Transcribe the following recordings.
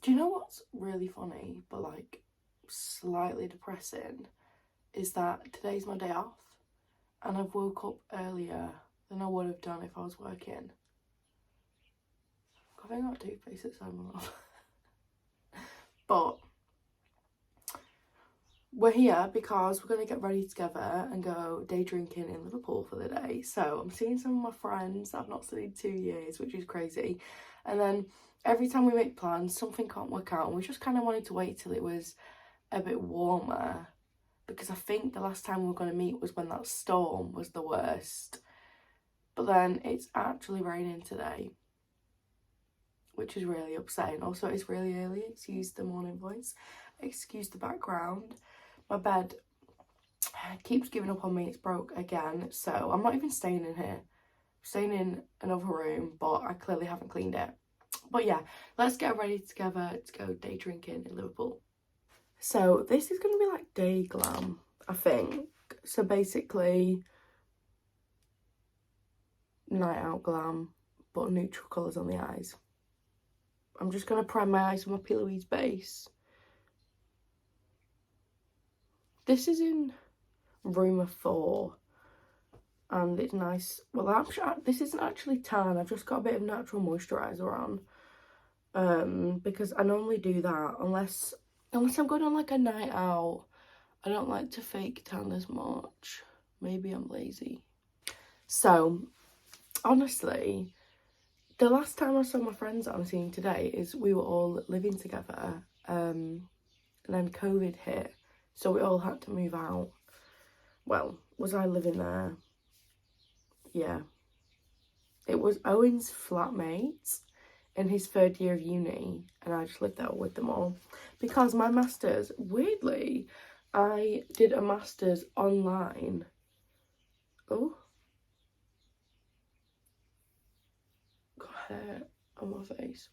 Do you know what's really funny, but like slightly depressing, is that today's my day off and I've woke up earlier than I would have done if I was working. I think I got toothpaste at 7 o'clock. But we're here because we're going to get ready together and go day drinking in Liverpool for the day. So I'm seeing some of my friends that I've not seen in 2 years, which is crazy. And then every time we make plans, something can't work out. And we just kind of wanted to wait till it was a bit warmer, because I think the last time we were going to meet was when that storm was the worst. But then it's actually raining today, which is really upsetting. Also, it's really early. Excuse the morning voice. Excuse the background. My bed keeps giving up on me. It's broke again. So I'm not even staying in here. I'm staying in another room, but I clearly haven't cleaned it. But yeah, let's get ready together to go day drinking in Liverpool. So this is going to be like day glam, I think. So basically, night out glam, but neutral colours on the eyes. I'm just going to prime my eyes with my P. Louise base. This is in Rumour 4, and it's nice. Well, this isn't actually tan. I've just got a bit of natural moisturiser on, because I normally do that unless I'm going on like a night out. I don't like to fake tan as much. Maybe I'm lazy. So, honestly, the last time I saw my friends that I'm seeing today is we were all living together, and then COVID hit. So we all had to move out. Well, was I living there? Yeah. It was Owen's flatmates in his 3rd year of uni, and I just lived there with them all. Because my masters, weirdly, I did a masters online. Oh. Got hair on my face.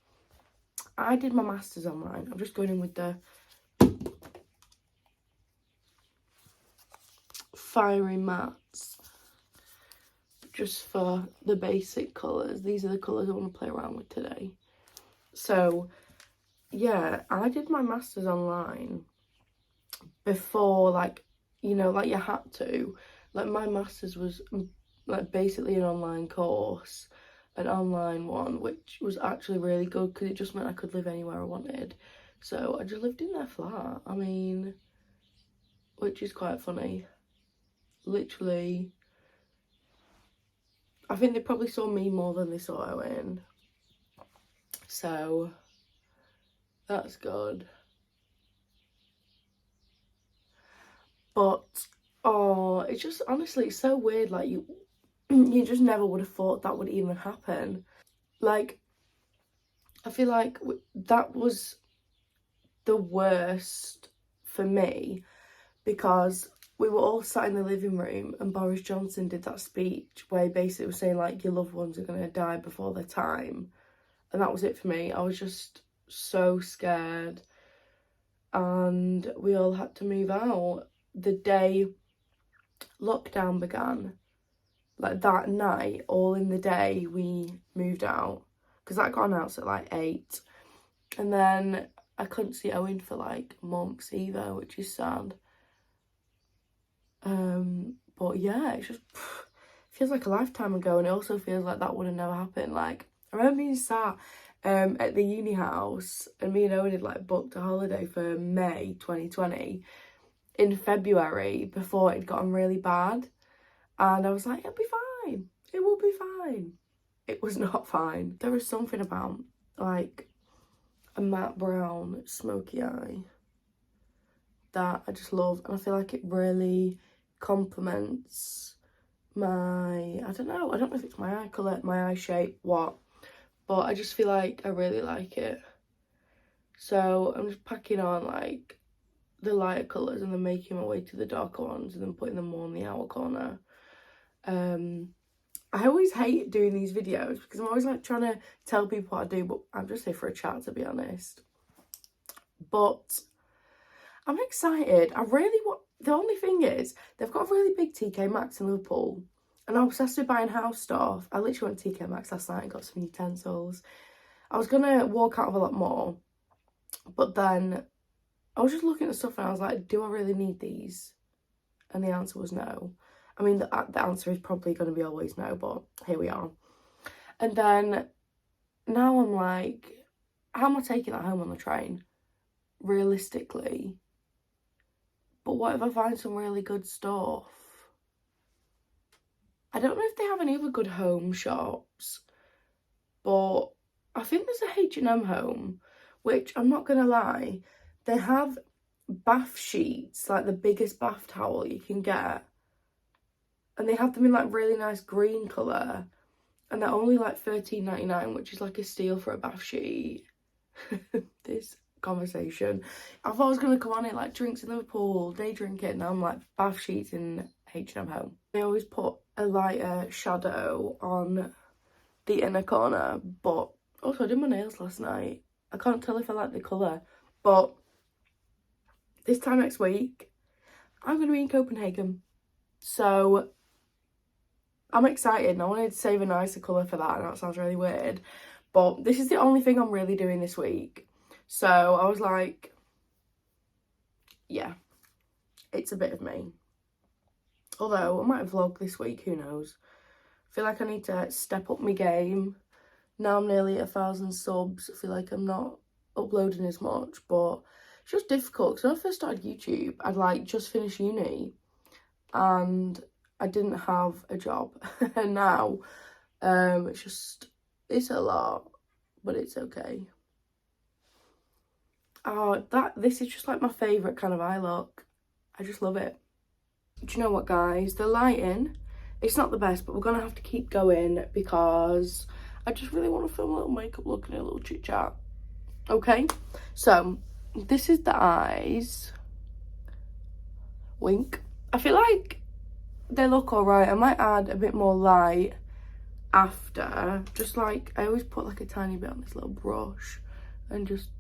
I did my masters online. I'm just going in with the fiery mattes, just for the basic colours. These are the colours I want to play around with today. So yeah, I did my masters online before, like, you know, like you had to. Like, my masters was like basically an online course, an online one, which was actually really good because it just meant I could live anywhere I wanted. So I just lived in their flat, I mean, which is quite funny. Literally, I think they probably saw me more than they saw Owen. So that's good. But oh, it's just, honestly, it's so weird. Like, you just never would have thought that would even happen. Like, I feel like that was the worst for me, because we were all sat in the living room and Boris Johnson did that speech where he basically was saying, like, your loved ones are going to die before their time. And that was it for me. I was just so scared. And we all had to move out the day lockdown began. Like, that night, all in the day, we moved out. Because that got announced at like 8. And then I couldn't see Owen for like months either, which is sad. But yeah, it just feels like a lifetime ago, and it also feels like that would have never happened. Like, I remember being sat at the uni house, and me and Owen had like booked a holiday for May 2020 in February before it had gotten really bad, and I was like, it'll be fine, it will be fine. It was not fine. There was something about like a matte brown smoky eye that I just love, and I feel like it really complements my, I don't know if it's my eye colour, my eye shape, what, but I just feel like I really like it. So I'm just packing on like the lighter colours and then making my way to the darker ones and then putting them more in the outer corner. I always hate doing these videos because I'm always like trying to tell people what I do, but I'm just here for a chat, to be honest. But I'm excited. I really want, the only thing is, they've got a really big TK Maxx in Liverpool, and I'm obsessed with buying house stuff. I literally went to TK Maxx last night and got some utensils. I was going to walk out of a lot more, But then I was just looking at stuff and I was like, do I really need these? And the answer was no. I mean, the answer is probably going to be always no, but here we are. And then now I'm like, how am I taking that home on the train? Realistically. But what if I find some really good stuff? I don't know if they have any other good home shops, but I think there's a H&M home, which I'm not going to lie, they have bath sheets, like the biggest bath towel you can get. And they have them in like really nice green colour. And they're only like $13.99, which is like a steal for a bath sheet. This conversation. I thought I was going to come on it like drinks in Liverpool, day drinking. Now I'm like bath sheets in H&M home. I always put a lighter shadow on the inner corner. But also I did my nails last night. I can't tell if I like the colour. But this time next week, I'm going to be in Copenhagen. So I'm excited and I wanted to save a nicer colour for that. I know it sounds really weird, but this is the only thing I'm really doing this week. So I was like, yeah, it's a bit of me. Although I might vlog this week, who knows. I feel like I need to step up my game. Now I'm nearly at 1,000 subs. I feel like I'm not uploading as much, but it's just difficult. Because when I first started YouTube, I'd like just finished uni and I didn't have a job. And now it's a lot, but it's okay. Oh, this is just like my favourite kind of eye look. I just love it. Do you know what, guys? The lighting, it's not the best, but we're going to have to keep going because I just really want to film a little makeup look and a little chit chat. Okay, so this is the eyes. Wink. I feel like they look alright. I might add a bit more light after. Just like, I always put like a tiny bit on this little brush and just...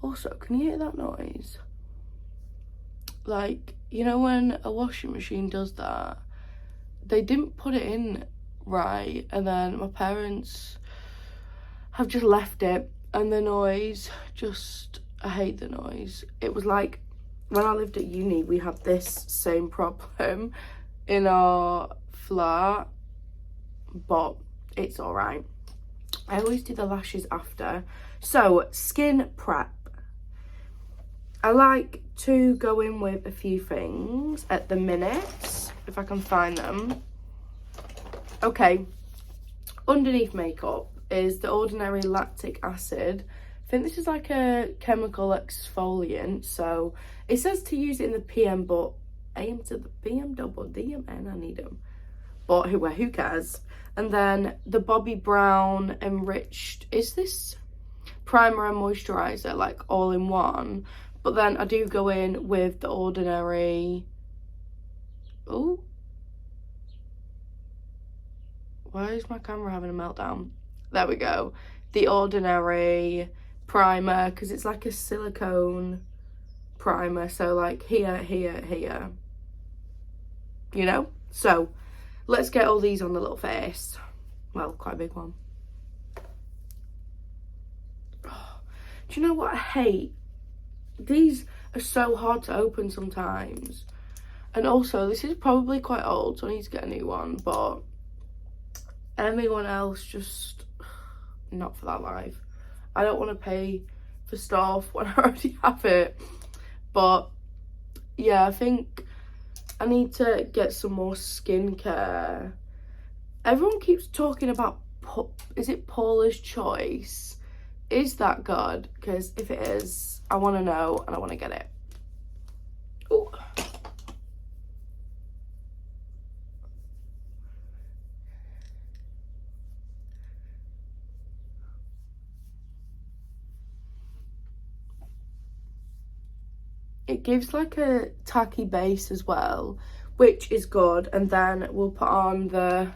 Also, can you hear that noise? Like, you know when a washing machine does that? They didn't put it in right, and then my parents have just left it, and the noise just... I hate the noise. It was like, when I lived at uni, we had this same problem in our flat, but it's alright. I always do the lashes after. So, skin prep. I like to go in with a few things at the minute, if I can find them. Okay, underneath makeup is the Ordinary Lactic Acid. I think this is like a chemical exfoliant, so it says to use it in the PM, but AM to the PM double DMN, I need them. But who cares? And then the Bobbi Brown Enriched, is this primer and moisturizer, like all in one? But then I do go in with the Ordinary... Oh, why is my camera having a meltdown? There we go. The Ordinary primer, because it's like a silicone primer. So like here, here, here. You know? So let's get all these on the little face. Well, quite a big one. Oh, do you know what I hate? These are so hard to open sometimes. And also, this is probably quite old, so I need to get a new one. But anyone else, just not for that life. I don't want to pay for stuff when I already have it. But yeah, I think I need to get some more skincare. Everyone keeps talking about, is it Paula's Choice? Is that good? Because if it is, I want to know and I want to get it. Ooh. It gives like a tacky base as well, which is good. And then we'll put on the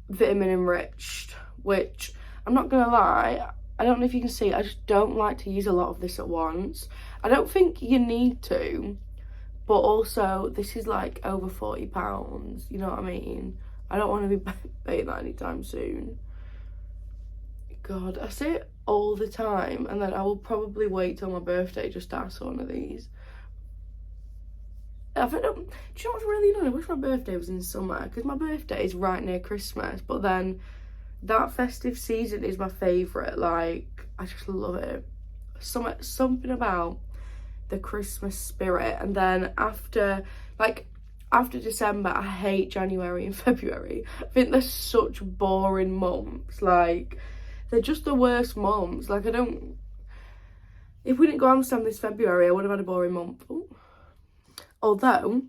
Vitamin Enriched, which I'm not gonna lie, I don't know if you can see, I just don't like to use a lot of this at once. I don't think you need to, but also this is like over £40, you know what I mean? I don't want to be paying that anytime soon. God, I say it all the time, and then I will probably wait till my birthday just to ask for one of these. Do you know what's really annoying? I wish my birthday was in summer, because my birthday is right near Christmas, but then that festive season is my favourite. Like, I just love it. Something about the Christmas spirit. And then after December, I hate January and February. I think they're such boring months. Like, they're just the worst months. Like, if we didn't go Amsterdam this February, I would have had a boring month. Ooh. Although,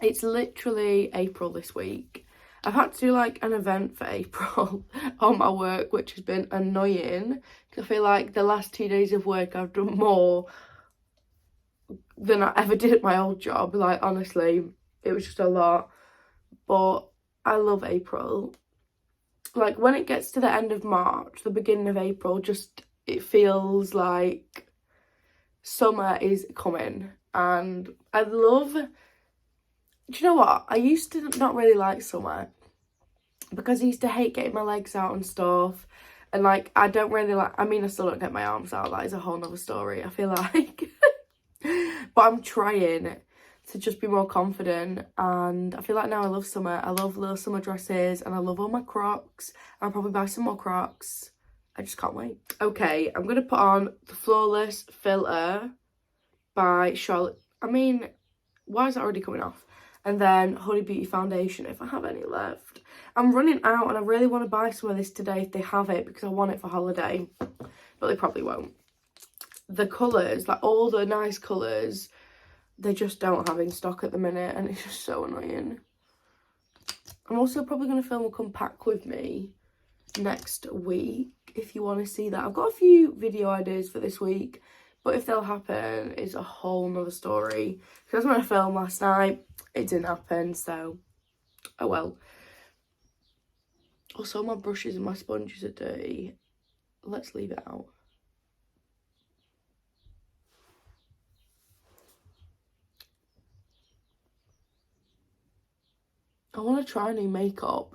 it's literally April this week. I've had to do like an event for April on my work, which has been annoying, because I feel like the last 2 days of work I've done more than I ever did at my old job. Like, honestly, it was just a lot. But I love April. Like, when it gets to the end of March, the beginning of April, just, it feels like summer is coming. And I love... Do you know what? I used to not really like summer because I used to hate getting my legs out and stuff. And, like, I don't really like... I mean, I still don't get my arms out. That is a whole nother story, I feel like. But I'm trying to just be more confident. And I feel like now I love summer. I love little summer dresses. And I love all my Crocs. I'll probably buy some more Crocs. I just can't wait. Okay, I'm going to put on the Flawless Filter by Charlotte. I mean, why is that already coming off? And then Honey Beauty foundation, if I have any left. I'm running out, and I really want to buy some of this today if they have it, because I want it for holiday. But they probably won't. The colours, like all the nice colours, they just don't have in stock at the minute, and it's just so annoying. I'm also probably going to film a come pack with me next week, if you want to see that. I've got a few video ideas for this week, but if they'll happen, it's a whole nother story. Because I was going to film last night, it didn't happen, so oh well. Also, my brushes and my sponges are dirty. Let's leave it out. I want to try new makeup.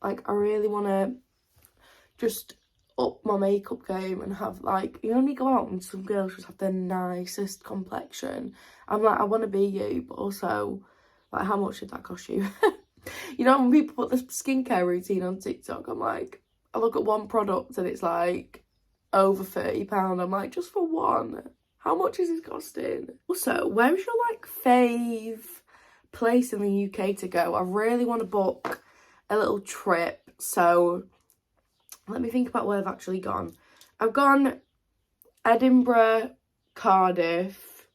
Like, I really want to just up my makeup game and have, like, you know when you go out and some girls just have the nicest complexion. I'm like, I want to be you, but also, like, how much did that cost you? You know, when people put the skincare routine on TikTok, I'm like, I look at one product and it's like over £30. I'm like, just for one, how much is this costing? Also, where is your like fave place in the UK to go? I really want to book a little trip, so let me think about where I've actually gone. I've gone Edinburgh, Cardiff,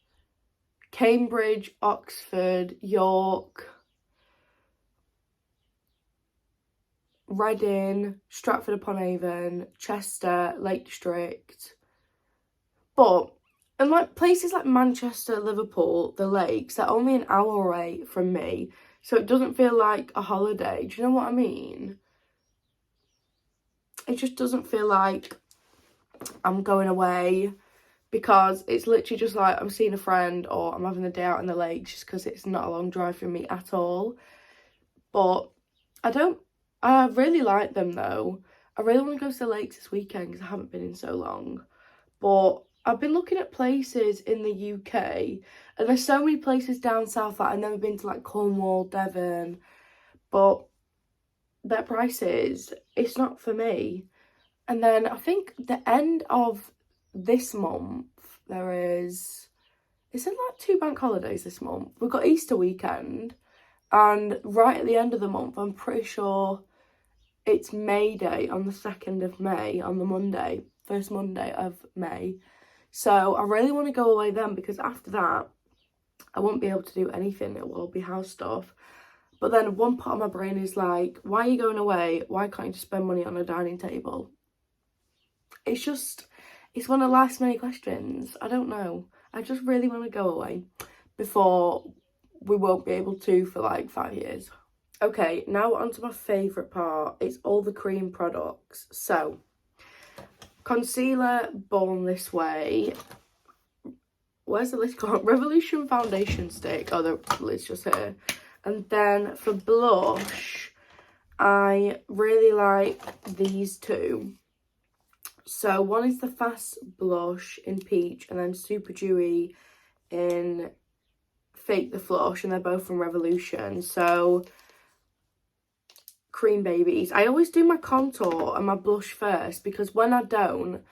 Cambridge, Oxford, York, Reading, Stratford-upon-Avon, Chester, Lake District. But, and like places like Manchester, Liverpool, the lakes, they're only an hour away from me. So it doesn't feel like a holiday. Do you know what I mean? It just doesn't feel like I'm going away, because it's literally just like I'm seeing a friend or I'm having a day out in the lakes, just because it's not a long drive for me at all. But I really like them though. I really want to go to the lakes this weekend because I haven't been in so long. But I've been looking at places in the UK, and there's so many places down south that I've never been to, like Cornwall, Devon. But their prices, it's not for me. And then I think the end of this month, it's in like 2 bank holidays this month. We've got Easter weekend, and right at the end of the month, I'm pretty sure it's May Day on the 2nd of May, on the Monday, first Monday of May. So I really want to go away then, because after that, I won't be able to do anything. It will all be house stuff. But then one part of my brain is like, why are you going away? Why can't you just spend money on a dining table? It's one of life's many questions. I don't know. I just really want to go away before we won't be able to for like 5 years. Okay, now onto my favourite part. It's all the cream products. So, concealer, Born This Way. Where's the list gone? Revolution Foundation Stick. Oh, the lid's just here. And then for blush, I really like these two. So one is the Fast Blush in Peach, and then Super Dewy in Fake the Flush, and they're both from Revolution. So cream babies. I always do my contour and my blush first, because when I don't,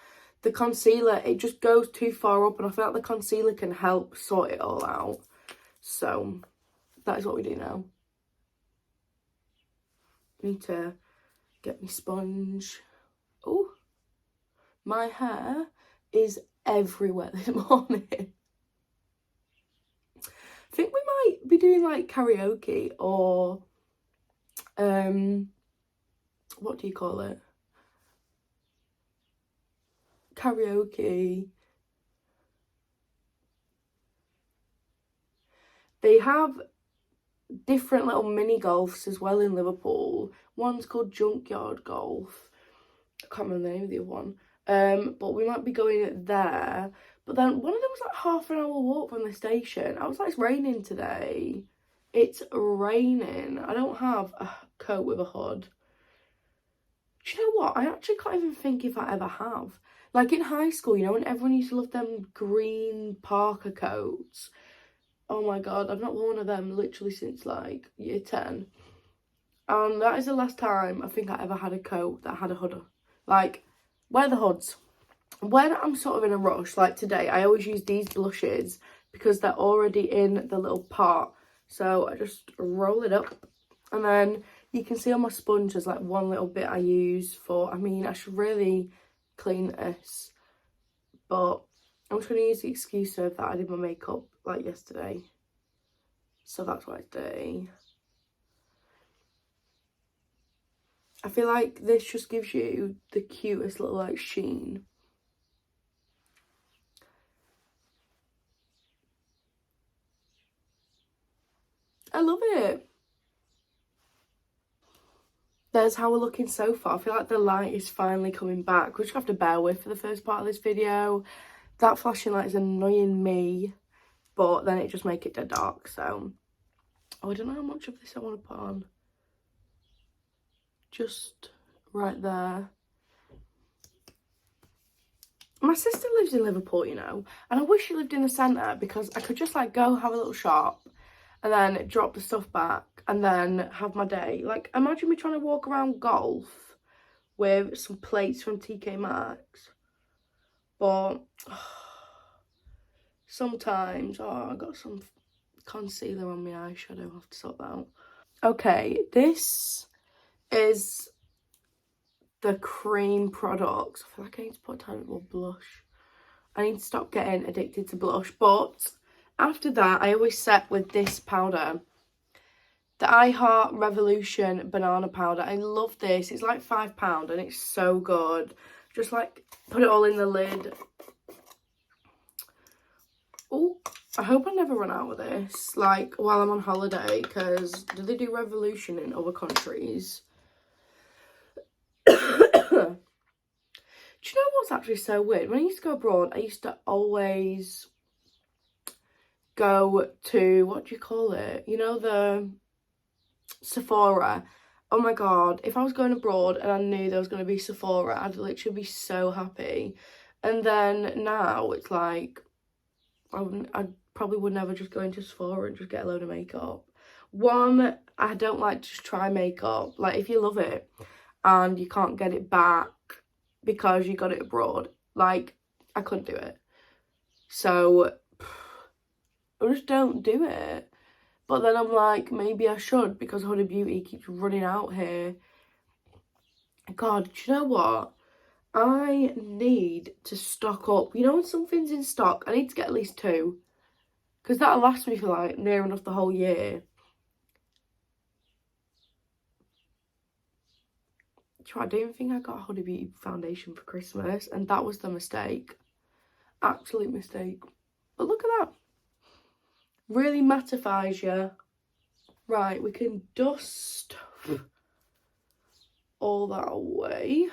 the concealer, it just goes too far up, and I feel like the concealer can help sort it all out. So that is what we do now. Need to get my sponge. Oh, my hair is everywhere this morning. I think we might be doing like karaoke or what do you call it? Karaoke. They have different little mini golfs as well in Liverpool. One's called Junkyard Golf. I can't remember the name of the other one. But we might be going there. But then one of them was like half an hour walk from the station. I was like, it's raining today. It's raining. I don't have a coat with a hood. Do you know what? I actually can't even think if I ever have. Like in high school, you know, when everyone used to love them green Parker coats. Oh my god, I've not worn one of them literally since like year 10. And that is the last time I think I ever had a coat that had a hood. Like, wear the hoods. When I'm sort of in a rush, like today, I always use these blushes because they're already in the little pot. So I just roll it up, and then you can see on my sponge there's like one little bit I use for, I mean, I should really clean this, but I'm just going to use the excuse of that I did my makeup like yesterday. So that's what I do. I feel like this just gives you the cutest little like sheen. I love it. There's how we're looking so far. I feel like the light is finally coming back. We'll just have to bear with for the first part of this video. That flashing light is annoying me, but then it just makes it dead dark. So, oh, I don't know how much of this I want to put on. Just right there. My sister lives in Liverpool, you know, and I wish she lived in the centre, because I could just like go have a little shop and then drop the stuff back and then have my day. Like, imagine me trying to walk around golf with some plates from TK Maxx. But sometimes, oh, I got some concealer on my eyeshadow. I have to sort that out. Okay, this is the cream products. I feel like I need to put a tiny bit more blush. I need to stop getting addicted to blush. But after that, I always set with this powder. The I Heart Revolution Banana Powder. I love this. It's like £5 and it's so good. Just like put it all in the lid. Oh, I hope I never run out of this, like, while I'm on holiday, because do they do Revolution in other countries? Do you know what's actually so weird? When I used to go abroad, I used to always go to, what do you call it? You know, the Sephora. Oh my god, if I was going abroad and I knew there was going to be Sephora, I'd literally be so happy. And then now it's like, I probably would never just go into Sephora and just get a load of makeup. One, I don't like to just try makeup. Like, if you love it and you can't get it back because you got it abroad, like, I couldn't do it. So I just don't do it. But then I'm like, maybe I should, because Huda Beauty keeps running out here. God, do you know what? I need to stock up. You know, when something's in stock, I need to get at least 2. Because that'll last me for like near enough the whole year. I don't even think I got a Huda Beauty foundation for Christmas, and that was the mistake. Absolute mistake. But look at that. Really mattifies you. Right, we can dust all that away.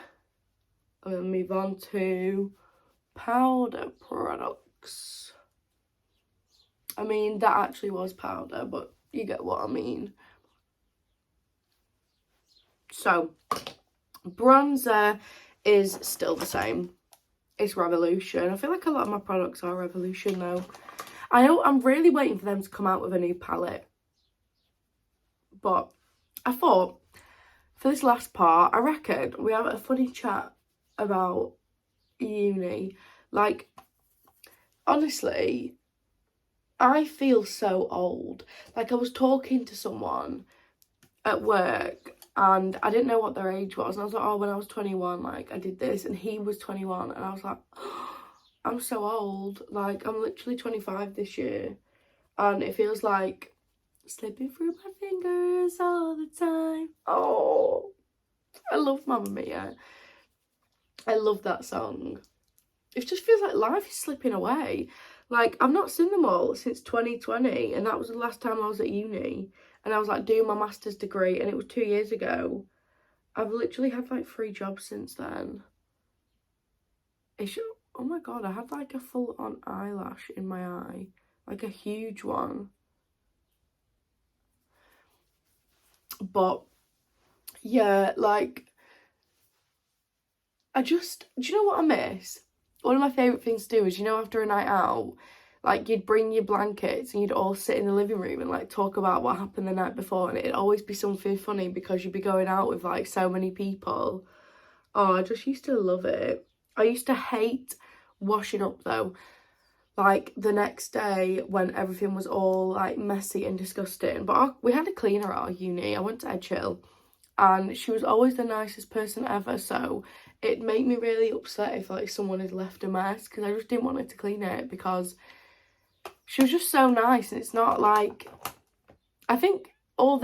And then move on to powder products. I mean, that actually was powder, but you get what I mean. So, bronzer is still the same. It's Revolution. I feel like a lot of my products are Revolution though. I'm really waiting for them to come out with a new palette. But I thought, for this last part, I reckon we have a funny chat about uni. Like, honestly, I feel so old. Like, I was talking to someone at work and I didn't know what their age was. And I was like, oh, when I was 21, like, I did this. And he was 21. And I was like, oh, I'm so old. Like, I'm literally 25 this year. And it feels like slipping through my fingers all the time. Oh, I love Mamma Mia. I love that song. It just feels like life is slipping away. Like, I've not seen them all since 2020, and that was the last time I was at uni. And I was, like, doing my master's degree, and it was 2 years ago. I've literally had, like, 3 jobs since then. Oh, my God, I had, like, a full-on eyelash in my eye. Like, a huge one. But, yeah, like, do you know what I miss? One of my favourite things to do is, you know, after a night out, like, you'd bring your blankets and you'd all sit in the living room and, like, talk about what happened the night before, and it'd always be something funny because you'd be going out with, like, so many people. Oh, I just used to love it. I used to hate washing up, though. Like, the next day when everything was all, like, messy and disgusting. But we had a cleaner at our uni. I went to Edgehill, and she was always the nicest person ever, so it made me really upset if, like, someone had left a mess, because I just didn't want her to clean it, because she was just so nice. And it's not like, I think I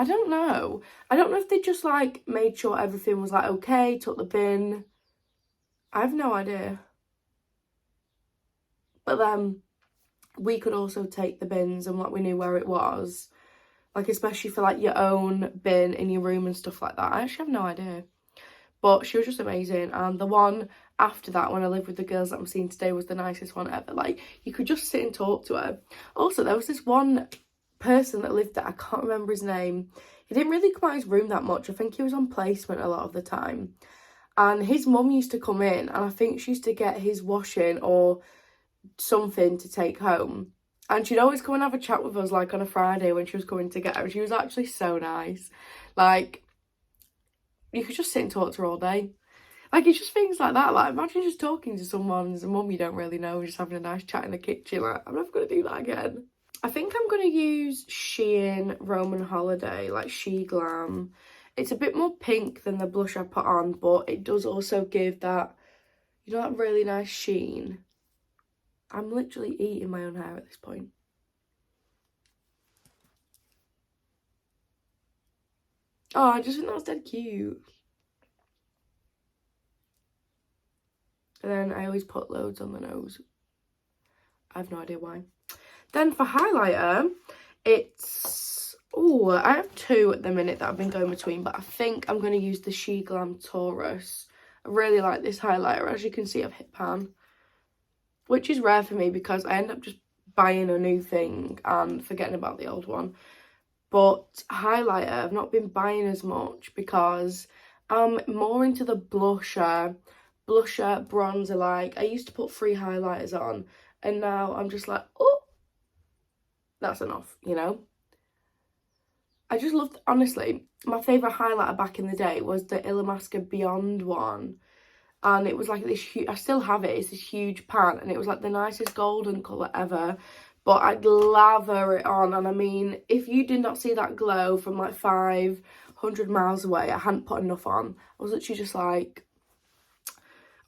don't know if they just, like, made sure everything was, like, okay, took the bin. I have no idea. But then we could also take the bins, and, like, we knew where it was. Like, especially for, like, your own bin in your room and stuff like that. I actually have no idea. But she was just amazing. And the one after that, when I lived with the girls that I'm seeing today, was the nicest one ever. Like, you could just sit and talk to her. Also, there was this one person that lived there. I can't remember his name. He didn't really come out of his room that much. I think he was on placement a lot of the time. And his mum used to come in, and I think she used to get his washing or something to take home. And she'd always come and have a chat with us, like, on a Friday when she was coming to get her. She was actually so nice. Like, you could just sit and talk to her all day. Like, it's just things like that. Like, imagine just talking to someone's mum you don't really know, just having a nice chat in the kitchen. Like, I'm never going to do that again. I think I'm going to use Shein Roman Holiday, like She Glam. It's a bit more pink than the blush I put on, but it does also give that, you know, that really nice sheen. I'm literally eating my own hair at this point. Oh, I just think that was dead cute. And then I always put loads on the nose. I have no idea why. Then for highlighter, it's... Oh, I have 2 at the minute that I've been going between, but I think I'm going to use the She Glam Taurus. I really like this highlighter. As you can see, I've hit pan, which is rare for me because I end up just buying a new thing and forgetting about the old one. But highlighter, I've not been buying as much because I'm more into the blusher, bronzer. Like, I used to put 3 highlighters on, and now I'm just like, oh, that's enough, you know? I just loved, honestly, my favourite highlighter back in the day was the Illamasqua Beyond one. And it was like this huge, I still have it, it's this huge pan, and it was like the nicest golden colour ever. But I'd lather it on, and I mean, if you did not see that glow from like 500 miles away, I hadn't put enough on. I was literally just like,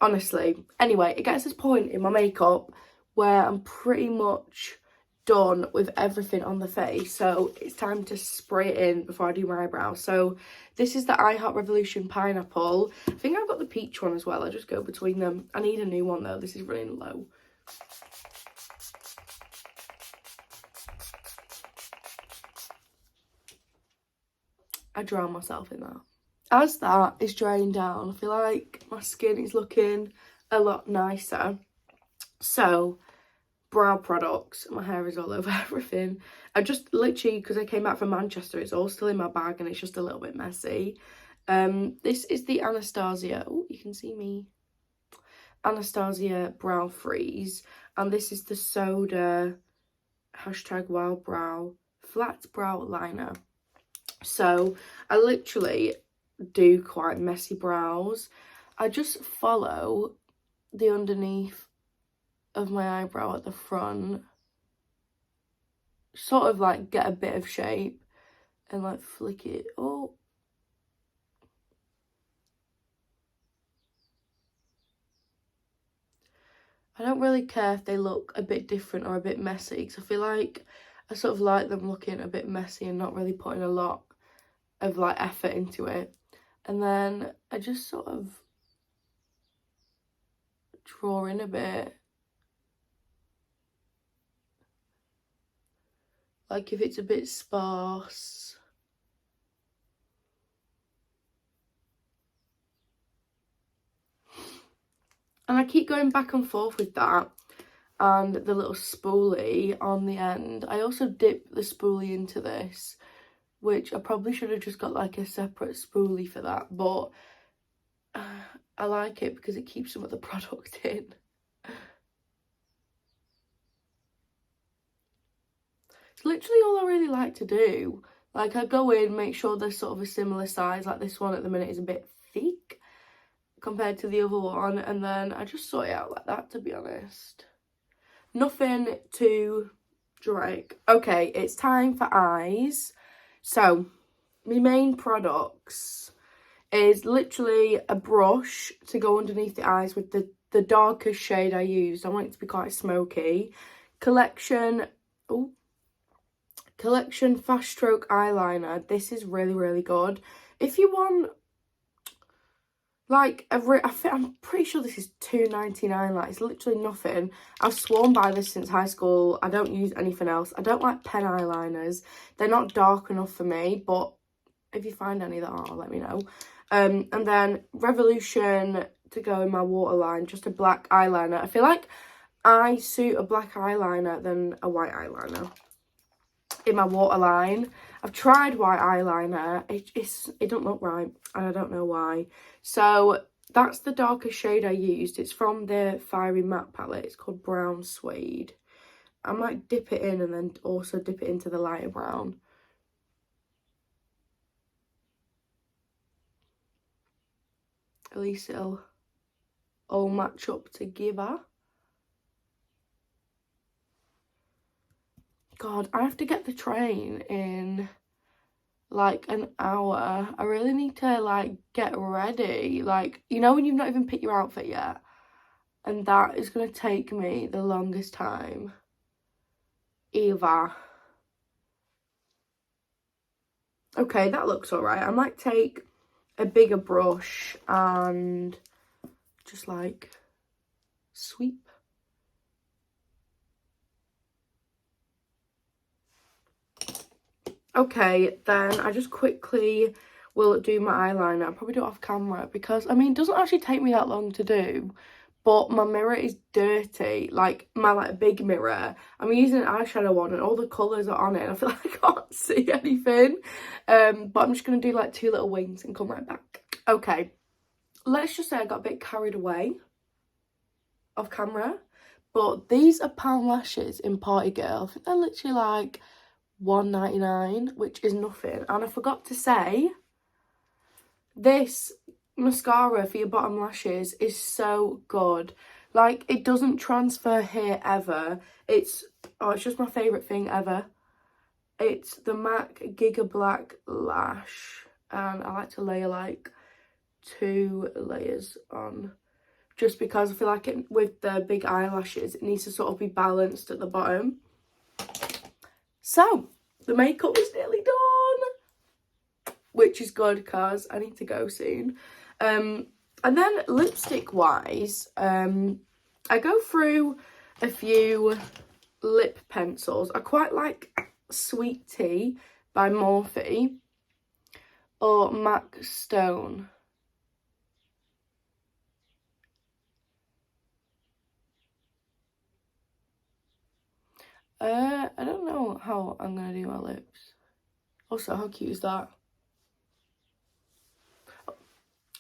honestly. Anyway, it gets to this point in my makeup where I'm pretty much done with everything on the face, so it's time to spray it in before I do my eyebrows. So this is the I Heart Revolution Pineapple. I think I've got the peach one as well. I just go between them. I need a new one though. This is running low. I drown myself in that. As that is drying down, I feel like my skin is looking a lot nicer. So brow products, my hair is all over everything. I just literally, because I came back from Manchester, it's all still in my bag and it's just a little bit messy. This is the Anastasia. Oh, you can see me. Anastasia Brow Freeze. And this is the Soda #Wild Brow Flat Brow Liner. So I literally do quite messy brows. I just follow the underneath of my eyebrow at the front, sort of like get a bit of shape and like flick it up. I don't really care if they look a bit different or a bit messy, because I feel like I sort of like them looking a bit messy and not really putting a lot of like effort into it. And then I just sort of draw in a bit. Like if it's a bit sparse. And I keep going back and forth with that and the little spoolie on the end. I also dip the spoolie into this, which I probably should have just got like a separate spoolie for that, but I like it because it keeps some of the product in. It's literally all I really like to do. Like I go in, make sure they're sort of a similar size, like this one at the minute is a bit thick compared to the other one, and then I just sort it out like that, to be honest. Nothing too dramatic. Okay, it's time for eyes. So my main products is literally a brush to go underneath the eyes with the darkest shade I used. I want it to be quite smoky. Collection Fast Stroke Eyeliner. This is really, really good. If you want like I'm pretty sure this is £2.99. Like, it's literally nothing. I've sworn by this since high school. I don't use anything else. I don't like pen eyeliners. They're not dark enough for me, but if you find any that are, let me know. And then Revolution to go in my waterline, just a black eyeliner. I feel like I suit a black eyeliner than a white eyeliner in my waterline. I've tried white eyeliner. It don't look right, and I don't know why. So that's the darkest shade I used. It's from the Fiery Matte palette. It's called Brown Suede. I might dip it in and then also dip it into the lighter brown. At least it'll all match up together. God, I have to get the train in like an hour. I really need to like get ready. Like, you know when you've not even picked your outfit yet? And that is going to take me the longest time ever. Okay, that looks alright. I might take a bigger brush and just like sweep. Okay, then I just quickly will do my eyeliner. I'll probably do it off camera because, I mean, it doesn't actually take me that long to do, but my mirror is dirty. Like, my like big mirror. I'm using an eyeshadow one and all the colours are on it and I feel like I can't see anything. But I'm just going to do like 2 little wings and come right back. Okay, let's just say I got a bit carried away off camera, but these are Pound Lashes in Party Girl. I think they're literally like £1.99, which is nothing. And I forgot to say, this mascara for your bottom lashes is so good. Like, it doesn't transfer here ever. It's just my favourite thing ever. It's the MAC Giga Black Lash, and I like to layer like 2 layers on, just because I feel like it, with the big eyelashes, it needs to sort of be balanced at the bottom. So the makeup is nearly done, which is good because I need to go soon. And then lipstick wise, I go through a few lip pencils. I quite like Sweet Tea by Morphe or MAC Stone. I don't know how I'm gonna do my lips. Also, how cute is that?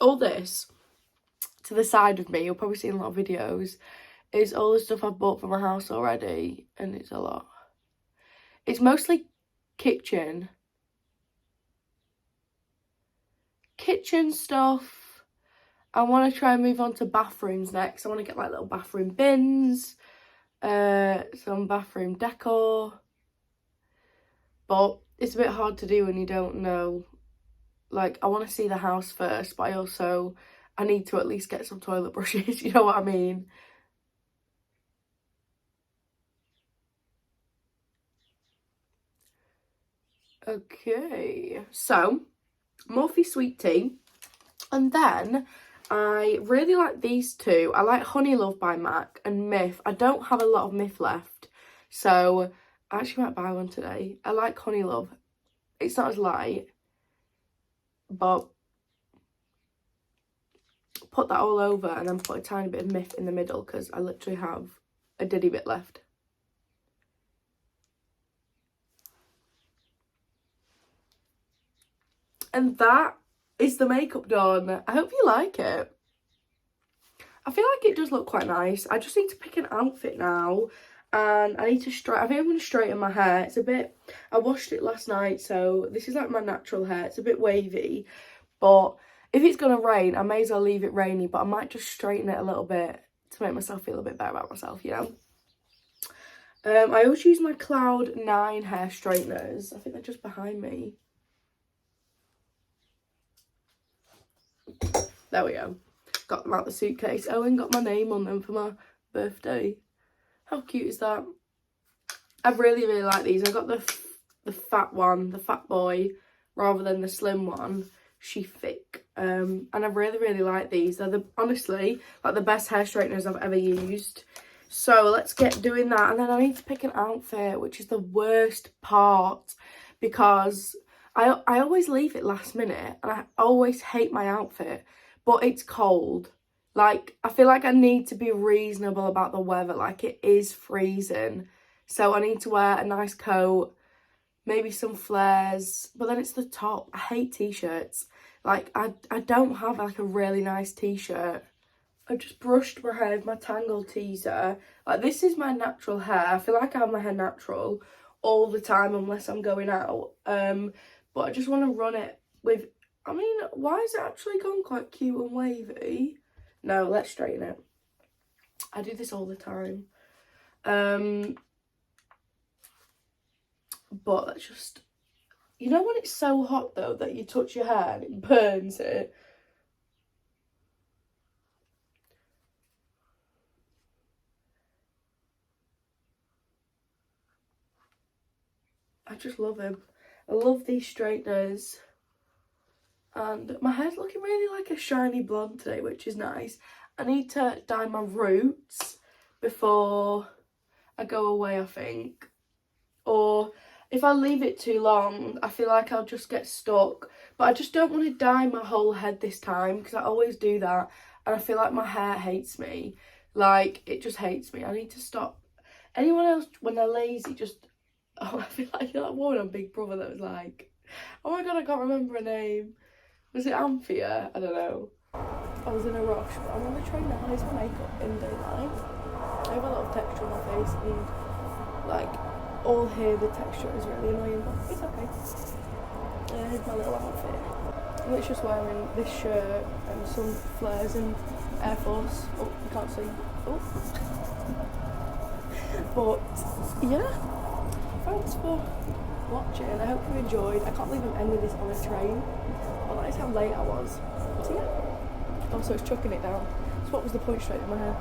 all this to the side of me, you'll probably see in a lot of videos, is all the stuff I've bought for my house already, and it's a lot. It's mostly kitchen stuff. I want to try and move on to bathrooms next. I want to get like little bathroom bins, some bathroom decor, but it's a bit hard to do when you don't know. Like, I want to see the house first, but I need to at least get some toilet brushes, you know what I mean? Okay, so Morphe Sweet Tea, and then I really like these two. I like Honey Love by MAC and Myth. I don't have a lot of Myth left, so I actually might buy one today. I like Honey Love. It's not as light, but put that all over and then put a tiny bit of Myth in the middle because I literally have a diddy bit left. And that is the makeup done. I hope you like it. I feel like it does look quite nice. I just need to pick an outfit now, and I need to I think I'm going to straighten my hair. It's a bit, I washed it last night, so this is like my natural hair. It's a bit wavy, but if it's going to rain, I may as well leave it rainy, but I might just straighten it a little bit to make myself feel a bit better about myself, you know. I always use my Cloud 9 hair straighteners. I think they're just behind me. There we go. Got them out the suitcase. Owen got my name on them for my birthday. How cute is that? I really, really like these. I got the fat one, the fat boy, rather than the slim one. She thick. And I really, really like these. They're honestly like the best hair straighteners I've ever used. So let's get doing that. And then I need to pick an outfit, which is the worst part, because I always leave it last minute and I always hate my outfit, but it's cold. Like, I feel like I need to be reasonable about the weather. Like, it is freezing. So I need to wear a nice coat, maybe some flares, but then it's the top. I hate t-shirts. Like, I don't have like a really nice t-shirt. I just brushed my hair with my Tangle teaser. Like, this is my natural hair. I feel like I have my hair natural all the time unless I'm going out. But I just want to run it with, I mean, why has it actually gone quite cute and wavy? No, let's straighten it. I do this all the time. But let's just, you know when it's so hot though that you touch your hair and it burns it? I just love him. I love these straighteners. And my hair's looking really like a shiny blonde today, which is nice. I need to dye my roots before I go away, I think. Or if I leave it too long, I feel like I'll just get stuck. But I just don't want to dye my whole head this time, because I always do that. And I feel like my hair hates me. Like, it just hates me. I need to stop. Anyone else, when they're lazy, just... Oh, I feel like that woman on Big Brother that was like, oh my god, I can't remember her name. Was it Anthea? I don't know. I was in a rush, but I'm on the train now. Here's my makeup in daylight. I have a lot of texture on my face, and like all here the texture is really annoying, but it's okay. Here's my little outfit. I'm just wearing this shirt and some flares and Air Force. Oh, you can't see. Oh. But yeah. Thanks for watching. I hope you enjoyed. I can't believe I'm ending this on a train. Well, that is how late I was. So yeah. Also, it's chucking it down. So what was the point straight in my hair?